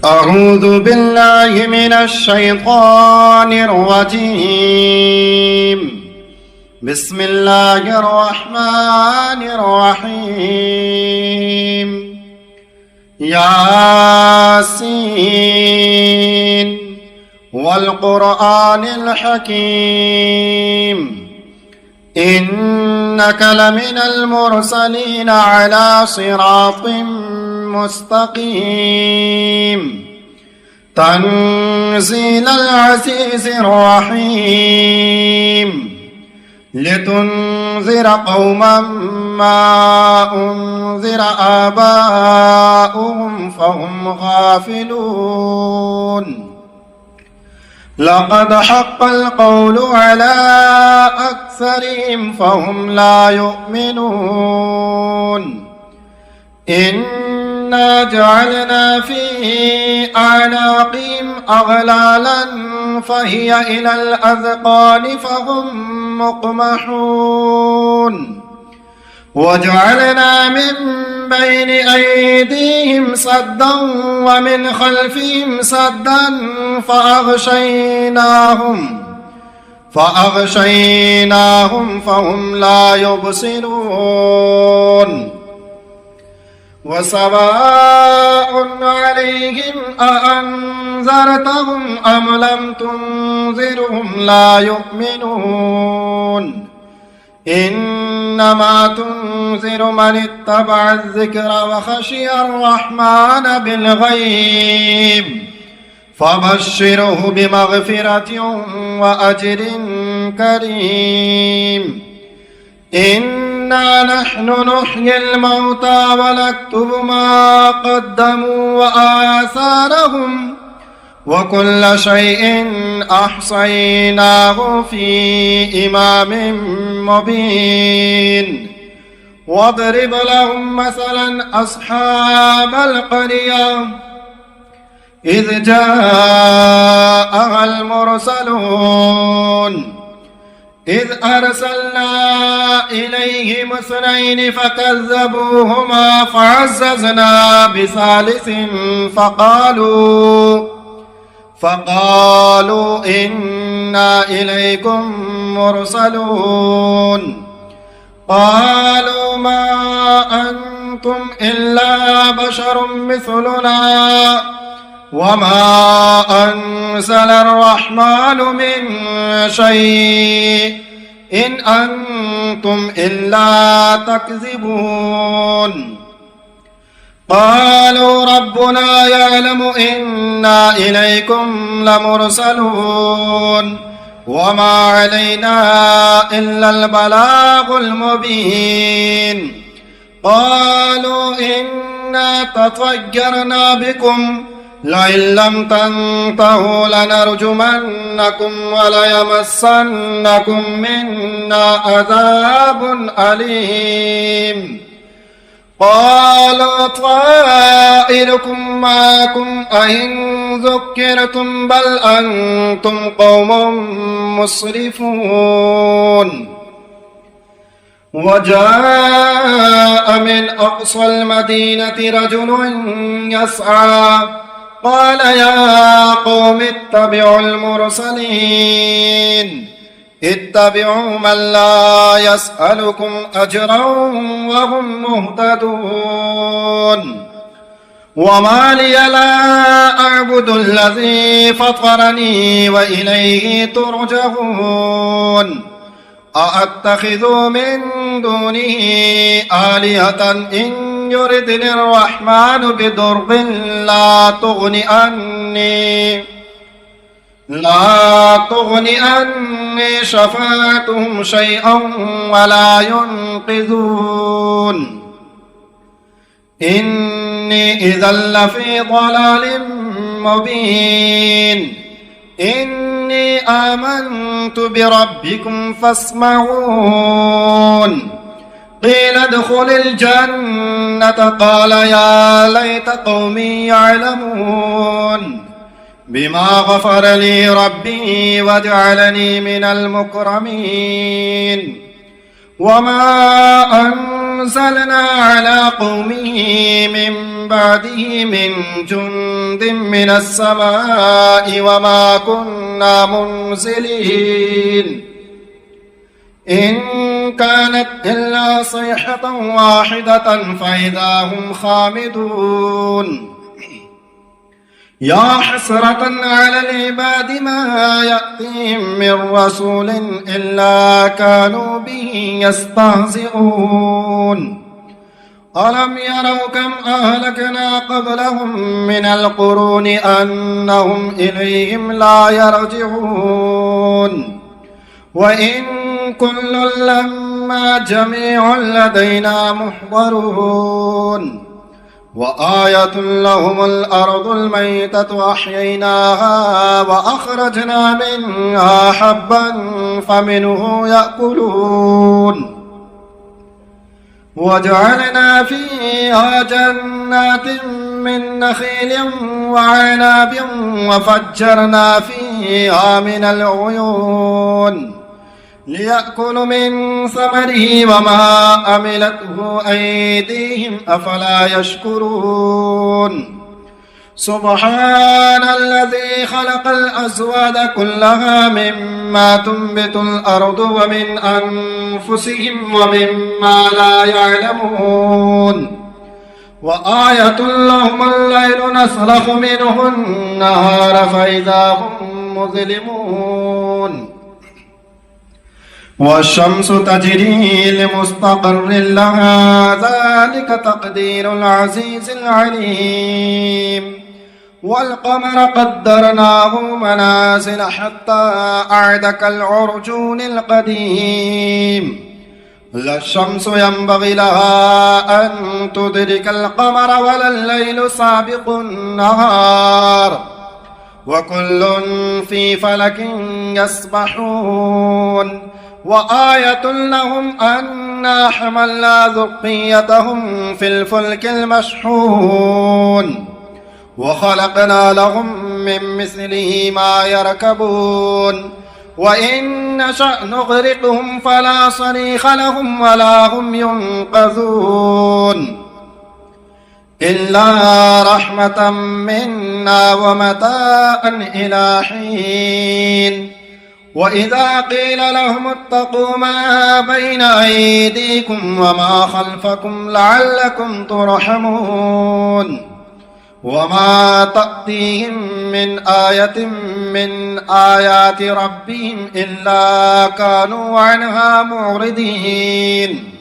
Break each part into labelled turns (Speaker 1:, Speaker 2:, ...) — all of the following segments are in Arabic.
Speaker 1: أعوذ بالله من الشيطان الرجيم. بسم الله الرحمن الرحيم. ياسين والقرآن الحكيم إنك لمن المرسلين على صراط مستقيم تنزيل العزيز الرحيم لتنذر قوما ما أنذر آباؤهم فهم غافلون. لقد حق القول على أكثرهم فهم لا يؤمنون. إنا جعلنا في أعناقهم أغلالا فهي إلى الأذقان فهم مقمحون. وجعلنا من بين أيديهم سدا ومن خلفهم سدا فأغشيناهم فهم لا يبصرون. وسواء عليهم أأنذرتهم أم لم تنذرهم لا يؤمنون. إنما تنذر من اتبع الذكر وخشي الرحمن بالغيب فبشره بمغفرة وأجر كريم. إنا نحن نحيي الموتى ونكتب ما قدموا وآثارهم وكل شيء أحصيناه في إمام مبين. واضرب لهم مثلا أصحاب القرية إذ جاءها المرسلون إذ أرسلنا إليهم اثنين فكذبوهما فعززنا بثالث فقالوا إنا إليكم مرسلون. قالوا ما أنتم إلا بشر مثلنا وما أنزل الرحمن من شيء إن أنتم إلا تكذبون. قالوا ربنا يعلم إنا إليكم لمرسلون وما علينا إلا البلاغ المبين. قالوا إنا تطيرنا بكم لئن لم تنتهوا لنرجمنكم وليمسنكم منا عذاب أليم. قالوا طائركم معكم أئن ذكرتم بل أنتم قوم مسرفون. وجاء من أقصى المدينة رجل يسعى قال يا قوم اتبعوا المرسلين اتبعوا من لا يسألكم أجرا وهم مهتدون. وما لي لا أعبد الذي فطرني وإليه ترجعون. أأتخذ من دونه آلهة إن يردني الرحمن بضر لا تغني عني شفاعتهم شيئا ولا ينقذون. إني إذا لفي ضلال مبين. إني آمنت بربكم فاسمعون. قيل ادخل الجنة قال يا ليت قومي يعلمون بما غفر لي ربي وجعلني من المكرمين. وما أنزلنا على قومه من بعده من جند من السماء وما كنا منزلين إن كانت إلا صيحة واحدة فإذا هم خامدون يا حسرة على العباد ما يأتيهم من رسول إلا كانوا به يستهزئون ألم يروا كم أهلكنا قبلهم من القرون أنهم إليهم لا يرجعون وإن كل لما جميع لدينا محضرون وآية لهم الأرض الميتة أحييناها وأخرجنا منها حبا فمنه يأكلون وجعلنا فيها جنات من نخيل وعناب وفجرنا فيها من العيون ليأكلوا من ثمره وما عملته أيديهم أفلا يشكرون سبحان الذي خلق الأزواج كلها مما تنبت الأرض ومن أنفسهم ومما لا يعلمون وآية لهم الليل نسلخ منه النهار فإذا هم مظلمون والشمس تجري لمستقر لها ذلك تقدير العزيز العليم والقمر قدرناه منازل حتى أعد كالعرجون القديم لا الشمس ينبغي لها أن تدرك القمر ولا الليل سابق النهار وكل في فلك يسبحون وآية لهم أنا حملنا ذريتهم في الفلك المشحون وخلقنا لهم من مثله ما يركبون وإن نشأ نغرقهم فلا صريخ لهم ولا هم ينقذون إلا رحمة منا ومتاعا إلى حين وإذا قيل لهم اتقوا ما بين أيديكم وما خلفكم لعلكم ترحمون وما تأتيهم من آية من آيات ربهم إلا كانوا عنها معرضين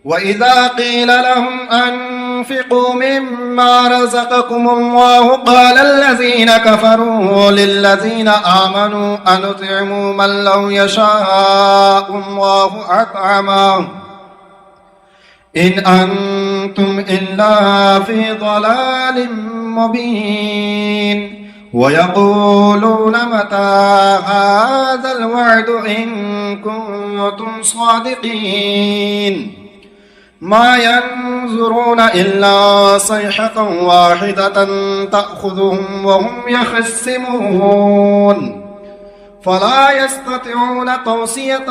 Speaker 1: وإذا قيل لهم أنفقوا مما رزقكم الله قال الذين كفروا للذين آمنوا أنطعموا من لو يشاء الله أطعمه إن أنتم إلا في ضلال مبين ويقولون متى هذا الوعد إن كنتم صادقين ما ينظرون إلا صيحة واحدة تأخذهم وهم يخصمون فلا يستطيعون توصية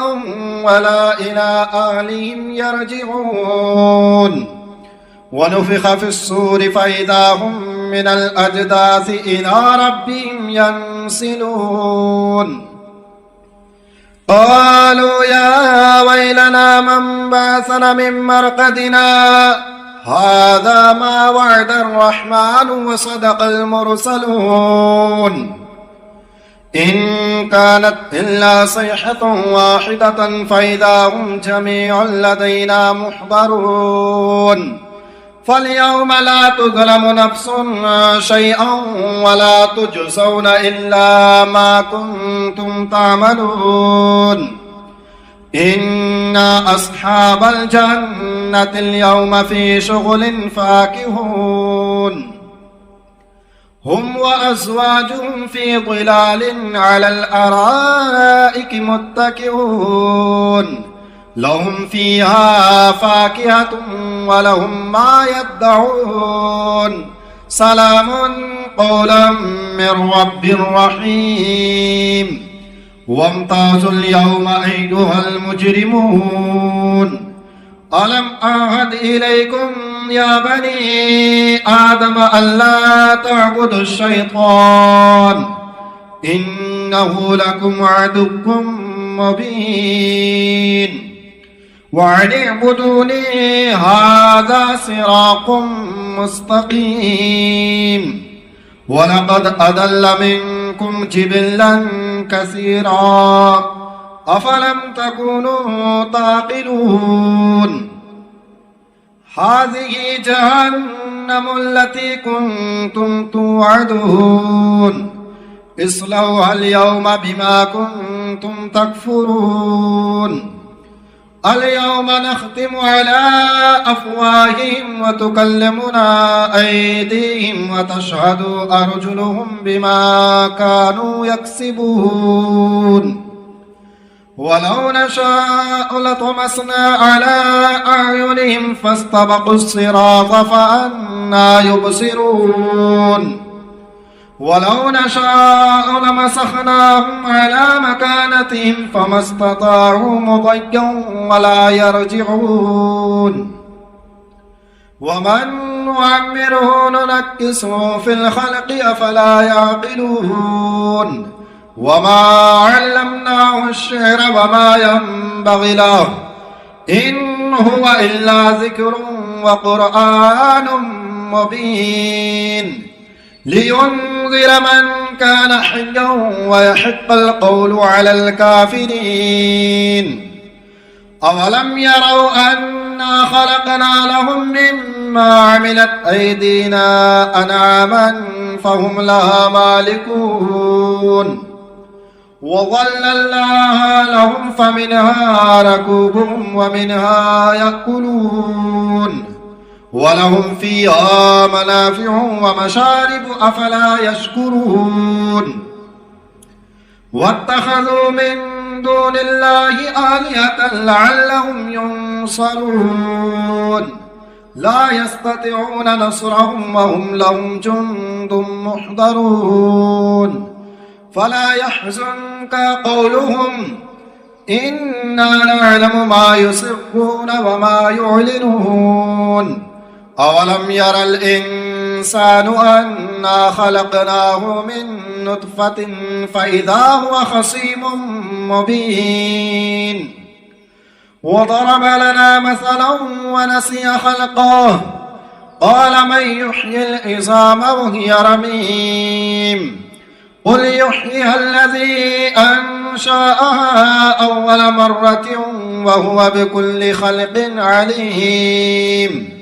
Speaker 1: ولا إلى أهلهم يرجعون ونفخ في الصور فإذا هم من الأجداث إلى ربهم ينسلون قالوا يا ويلنا من بعثنا من مرقدنا هذا ما وعد الرحمن وصدق المرسلون إن كانت إلا صيحة واحدة فإذا هم جميع لدينا محضرون فاليوم لا تظلم نفس شيئا ولا تجزون إلا ما كنتم تعملون إن أصحاب الجنة اليوم في شغل فاكهون هم وأزواجهم في ظلال على الأرائك متكئون لهم فيها فاكهة ولهم ما يدعون سلام قولا من رب رحيم وامتازوا اليوم أيها المجرمون ألم أعهد إليكم يا بني آدم ألا تعبدوا الشيطان إنه لكم عدو مبين وأن اعبدوني هذا صراط مستقيم ولقد أضل منكم جبلا كثيرا أفلم تكونوا تعقلون هذه جهنم التي كنتم توعدون اصلوها اليوم بما كنتم تكفرون اليوم نختم على أفواههم وتكلمنا أيديهم وتشهد أرجلهم بما كانوا يكسبون ولو نشاء لطمسنا على أعينهم فاستبقوا الصراط فأنى يبصرون ولو نشاء لمسخناهم على مكانتهم فما استطاعوا مضيا ولا يرجعون ومن نعمره ننكسه في الخلق أفلا يعقلون وما علمناه الشعر وما ينبغي له إن هو إلا ذكر وقرآن مبين لينذر من كان حيا ويحق القول على الكافرين أولم يروا أنا خلقنا لهم مما عملت أيدينا أنعاما فهم لها مالكون وظللناها لهم فمنها ركوبهم ومنها يأكلون ولهم فيها منافع ومشارب أفلا يشكرون واتخذوا من دون الله آلهة لعلهم ينصرون لا يستطيعون نصرهم وهم لهم جند محضرون فلا يحزنك قولهم إنا نعلم ما يسرون وما يعلنون أولم ير الإنسان أنا خلقناه من نطفة فإذا هو خصيم مبين وضرب لنا مثلا ونسي خلقه قال من يحيي العظام وهي رميم قل يحييها الذي أنشأها أول مرة وهو بكل خلق عليم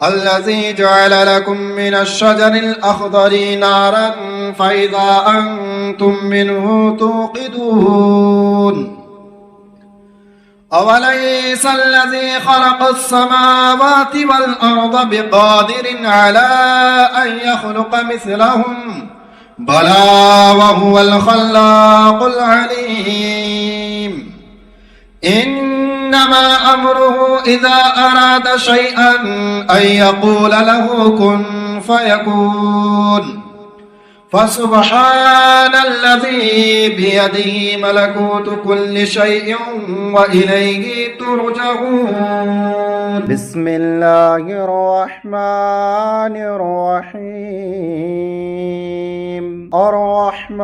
Speaker 1: الذي جعل لكم من الشجر الأخضر نارا فإذا أنتم منه توقدون أوليس الذي خلق السماوات والأرض بقادر على أن يخلق مثلهم بلى وهو الخلاق العليم إنما أمره إذا أراد شيئا أن يقول له كن فيكون فسبحان الذي بيده ملكوت كل شيء وإليه ترجعون
Speaker 2: بسم الله الرحمن الرحيم الرحمن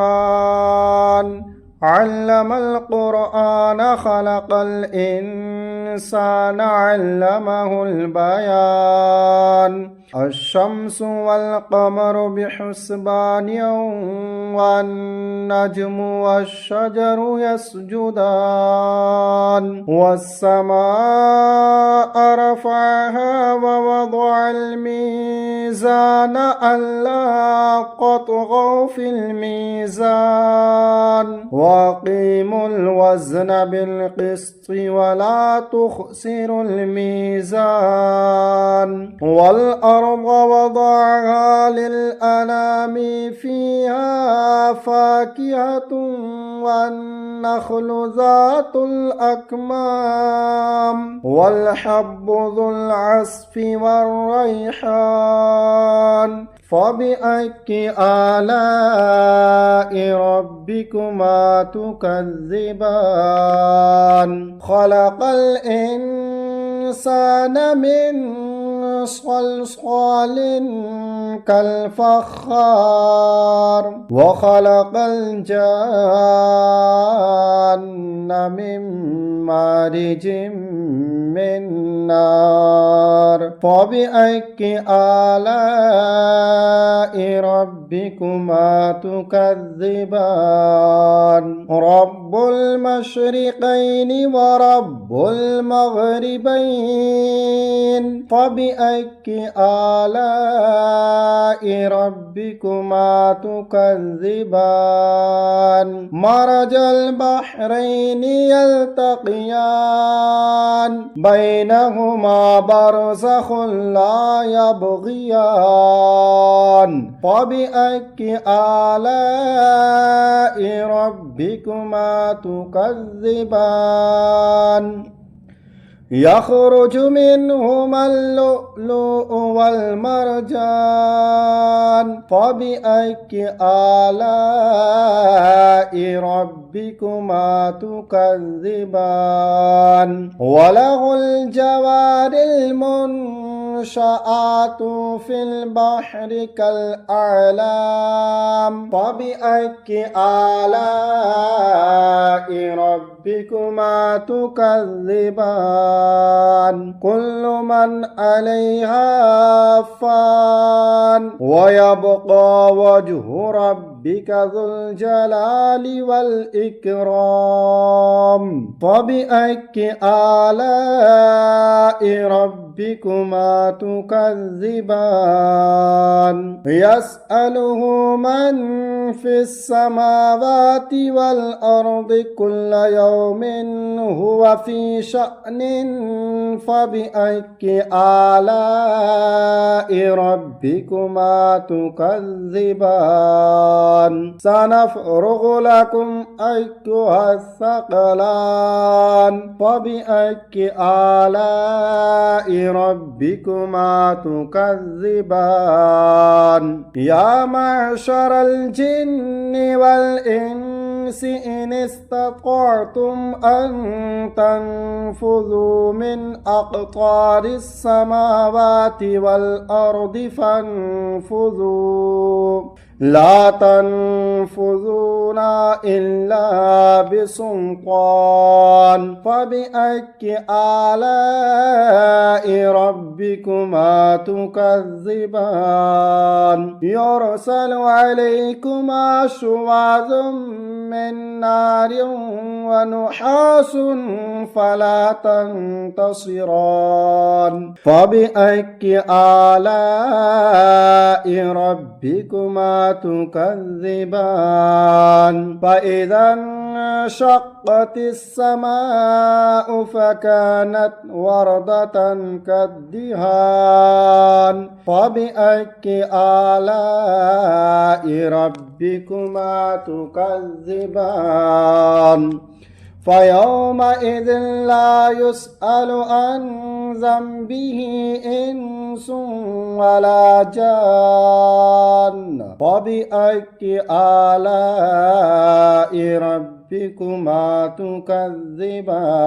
Speaker 2: علم القرآن خلق الإنسان علمه البيان الشمس والقمر بحسبان والنجم والشجر يسجدان والسماء رفعها ووضع الميزان ألا تطغوا في الميزان وأقيموا الوزن بالقسط ولا تخسروا الميزان والأرض وضعها للأنام فيها فاكهة والنخل ذات الأكمام والحب ذو العصف والريحان فبأي آلاء ربكما تكذبان خلق الإنسان الإنسان من صلصال كالفخار وخلق الجان من مارج من نار فبأي آلاء ربكما تكذبان رب المشرقين ورب المغربين فبأي آلاء ربكما تكذبان مرج البحرين يلتقيان بينهما برزخ لا يبغيان فبأي آلاء ربكما تكذبان يخرج منهما اللؤلؤ والمرجان فبأي آلاء ربكما تكذبان وله الجوار المنشآت في البحر كالأعلام فبأي آلاء ربكما تكذبان كل من عليها فان ويبقى وجه ربك ذو الجلال والإكرام فبأي آلاء ربكما تكذبان يسأله من في السماوات والأرض كل يوم هو في شأن فبأي آلاء ربكما تكذبان سنفرغ لكم أيها الثقلان فبأي آلاء ربكما تكذبان يا معشر الجن والإنس إن استطعتم أن تنفذوا من أقطار السماوات والأرض فانفذوا لا تنفذون إلا بسلطان فبأي آلاء ربكما تكذبان يرسل عليكما شواظ من نار ونحاس فلا تنتصران فبأي آلاء ربكما تكذبان فإذا انشقت السماء فكانت وردة كالدهان فبأي آلاء ربكما تكذبان فيومئذ لا يسأل عن ذنبه إنس ولا جان فبأي آلاء ربكما تكذبان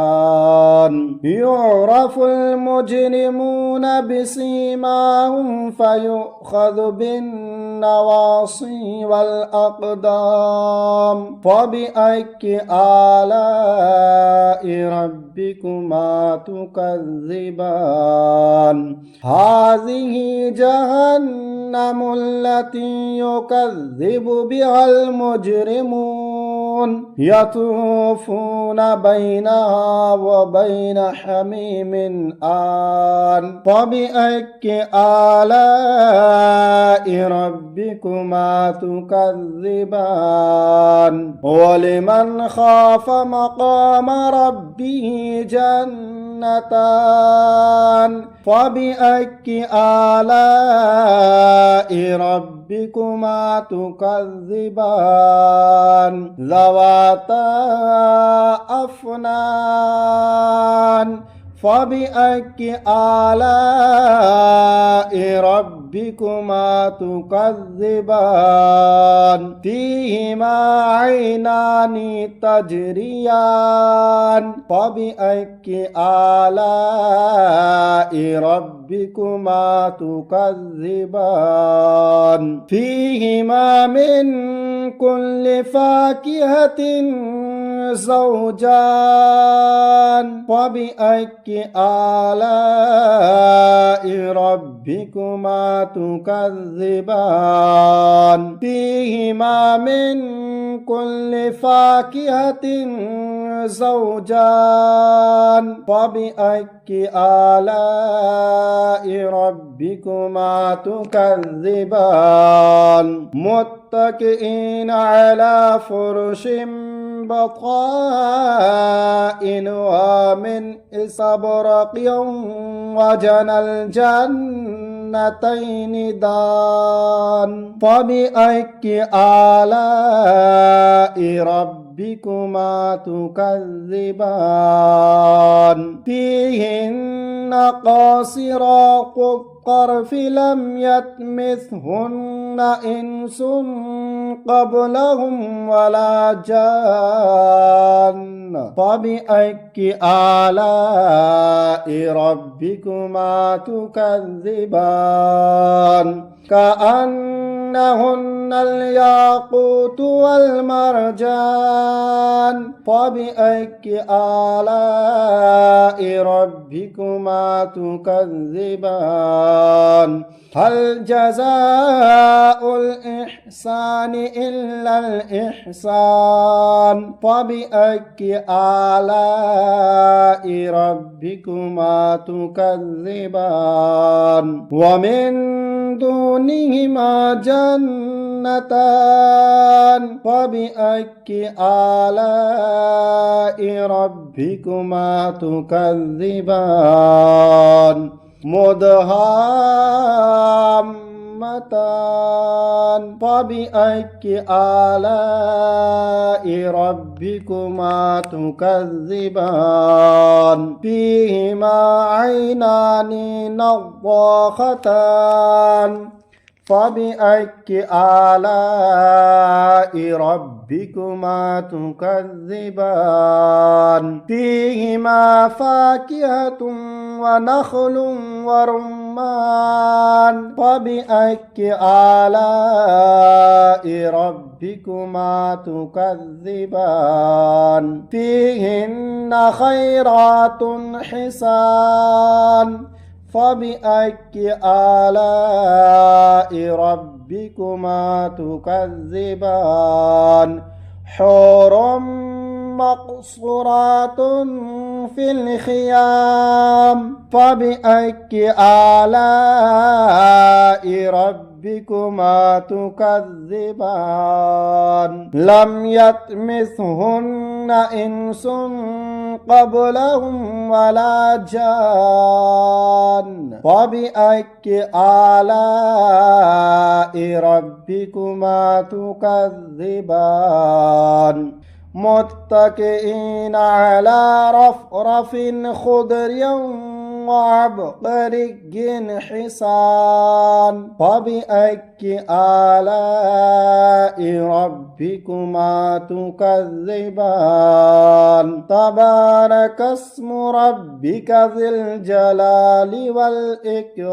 Speaker 2: يعرف المجرمون بسيماهم فيؤخذ بالنواصي والأقدام فبأي آلاء ربكما تكذبان هذه جهنم التي يكذب بها المجرمون يطوفون بينها وبين حميم آن فبأي آلاء ربكما تكذبان ولمن خاف مقام ربه جنتان فبأي آلاء ربكما تكذبان ذواتا أفنان فبأي آلاء ربكما ربكما تكذبان فيهما عينان تجريان فبأي آلاء ربكما تكذبان فيهما من كل فاكهة زوجان فبأي آلاء ربكما تكذبان فيهما من كل فاكهة زوجان فبأي آلاء ربكما تكذبان متكئين على فرش بطائنها من استبرق وجنى الجنتين دان فبأي آلاء ربكما تكذبان فيهن قاصرات الطرف لم يطمثهن إنس قبلهم ولا جان فبأي آلاء ربكما تكذبان كأنهن الياقوت والمرجان فبأي آلاء ربكما تكذبان هل جزاء الإحسان إلا الإحسان فبأي آلاء ربكما تكذبان ومن دونهما جنتان فبأي آلاء ربكما تكذبان مدهامتان فبأي آلاء ربكما تكذبان فيهما عينان نضاختان فبأي آلاء ربكما تكذبان فيهما فاكهة ونخل ورمان فبأي آلاء ربكما تكذبان فيهن خيرات حسان فبأي آلاء ربكما تكذبان حور مقصورات في الخيام فبأي آلاء ربكما تكذبان لم يطمثهن إنس قبلهم ولا جان فبأي آلاء ربكما تكذبان متكئين على رفرف خضر وعبقري حسان فبأي آلاء ربكما تكذبان تبارك اسم ربك ذي الجلال والإكرام.